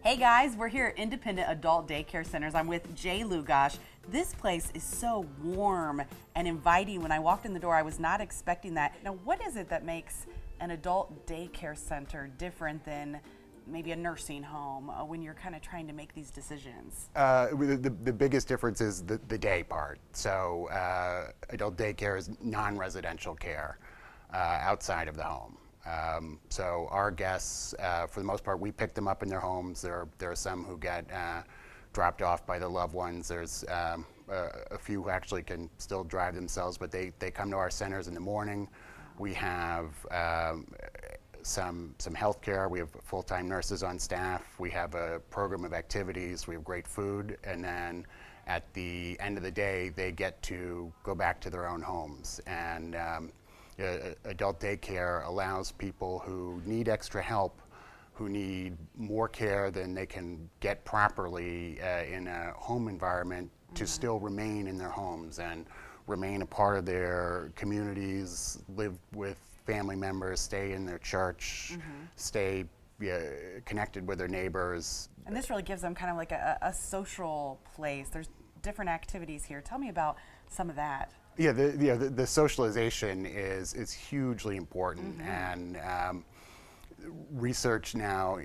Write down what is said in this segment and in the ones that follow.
Hey guys, we're here at Independent Adult Daycare Centers. I'm with Jay Lugosh. This place is so warm and inviting. When I walked in the door, I was not expecting that. Now, what is it that makes an adult daycare center different than maybe a nursing home when you're kind of trying to make these decisions? The biggest difference is the day part. So adult daycare is non-residential care outside of the home. So our guests, for the most part, we pick them up in their homes. There are some who get dropped off by their loved ones. There's a few who actually can still drive themselves, but they come to our centers in the morning. We have some health care. We have full-time nurses on staff. We have a program of activities. We have great food. And then at the end of the day, they get to go back to their own homes. And adult daycare allows people who need extra help, who need more care than they can get properly in a home environment, to still remain in their homes and remain a part of their communities, live with family members, stay in their church, stay connected with their neighbors. And this really gives them kind of like a social place. There's different activities here. Tell me about some of that. Yeah, the socialization is hugely important, and research now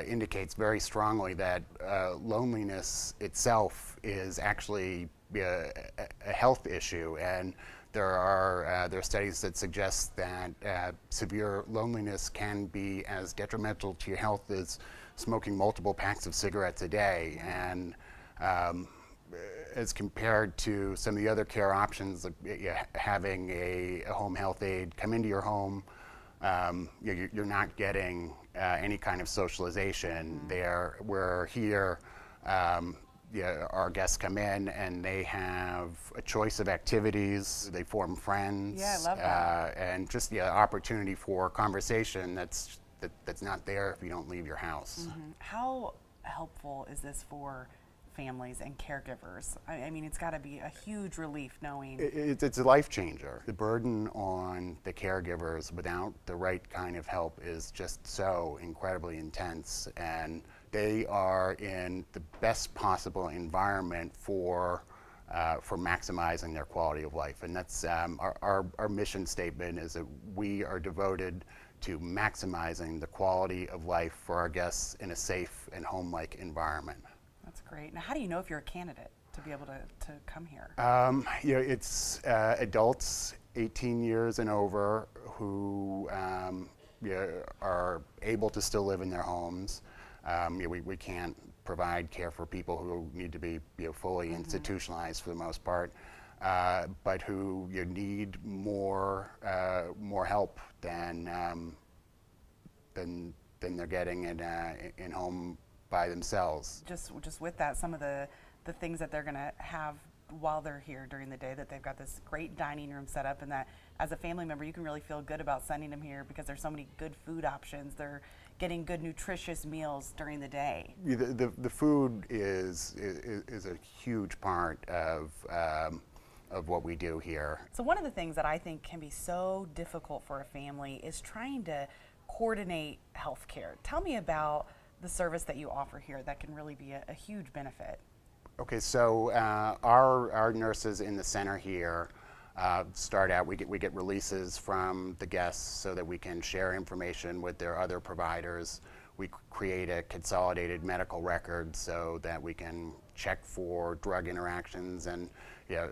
indicates very strongly that loneliness itself is actually a health issue, and there are studies that suggest that severe loneliness can be as detrimental to your health as smoking multiple packs of cigarettes a day. And as compared to some of the other care options, like having a home health aide come into your home, you're not getting any kind of socialization there. We're here, our guests come in and they have a choice of activities, they form friends. Yeah, I love that. And just the opportunity for conversation that's not there if you don't leave your house. How helpful is this for families and caregivers? I mean, it's got to be a huge relief knowing. It's a life changer. The burden on the caregivers without the right kind of help is just so incredibly intense, and they are in the best possible environment for maximizing their quality of life. And that's our mission statement is that we are devoted to maximizing the quality of life for our guests in a safe and home-like environment. That's great. Now, how do you know if you're a candidate to be able to come here? It's adults 18 years and over who are able to still live in their homes. We can't provide care for people who need to be fully institutionalized for the most part, but who need more help than they're getting in home by themselves. Just with that, some of the things that they're going to have while they're here during the day, that they've got this great dining room set up, and that as a family member you can really feel good about sending them here because there's so many good food options. They're getting good nutritious meals during the day. The food is a huge part of what we do here. So one of the things that I think can be so difficult for a family is trying to coordinate health care. Tell me about the service that you offer here that can really be a huge benefit. Okay, so our nurses in the center here start out, we get releases from the guests so that we can share information with their other providers. We create a consolidated medical record so that we can check for drug interactions, and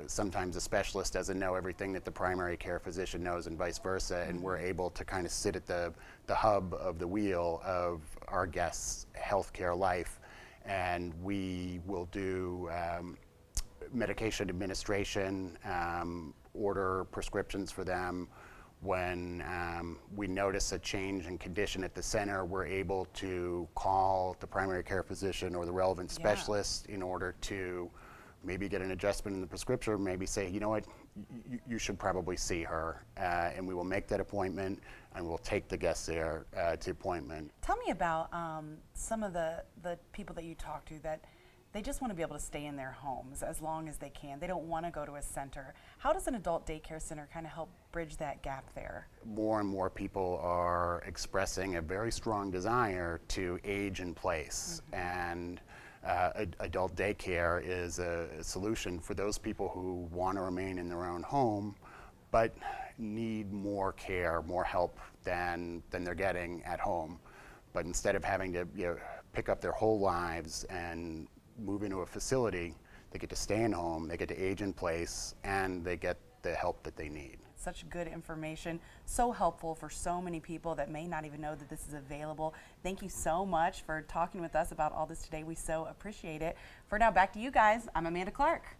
sometimes a specialist doesn't know everything that the primary care physician knows and vice versa, and we're able to kind of sit at the hub of the wheel of our guests' healthcare life, and we will do medication administration, order prescriptions for them. When we notice a change in condition at the center, we're able to call the primary care physician or the relevant specialist in order to maybe get an adjustment in the prescription, or maybe say, you know what, you should probably see her, and we will make that appointment and we'll take the guests there to appointment. Tell me about some of the people that you talk to that they just want to be able to stay in their homes as long as they can. They don't want to go to a center. How does an adult daycare center kind of help bridge that gap there? More and more people are expressing a very strong desire to age in place. And adult daycare is a solution for those people who want to remain in their own home but need more care, more help than they're getting at home. But instead of having to pick up their whole lives and move into a facility, they get to stay in home, they get to age in place, and they get the help that they need. Such good information, so helpful for so many people that may not even know that this is available. Thank you so much for talking with us about all this today. We so appreciate it. For now, back to you guys. I'm Amanda Clark.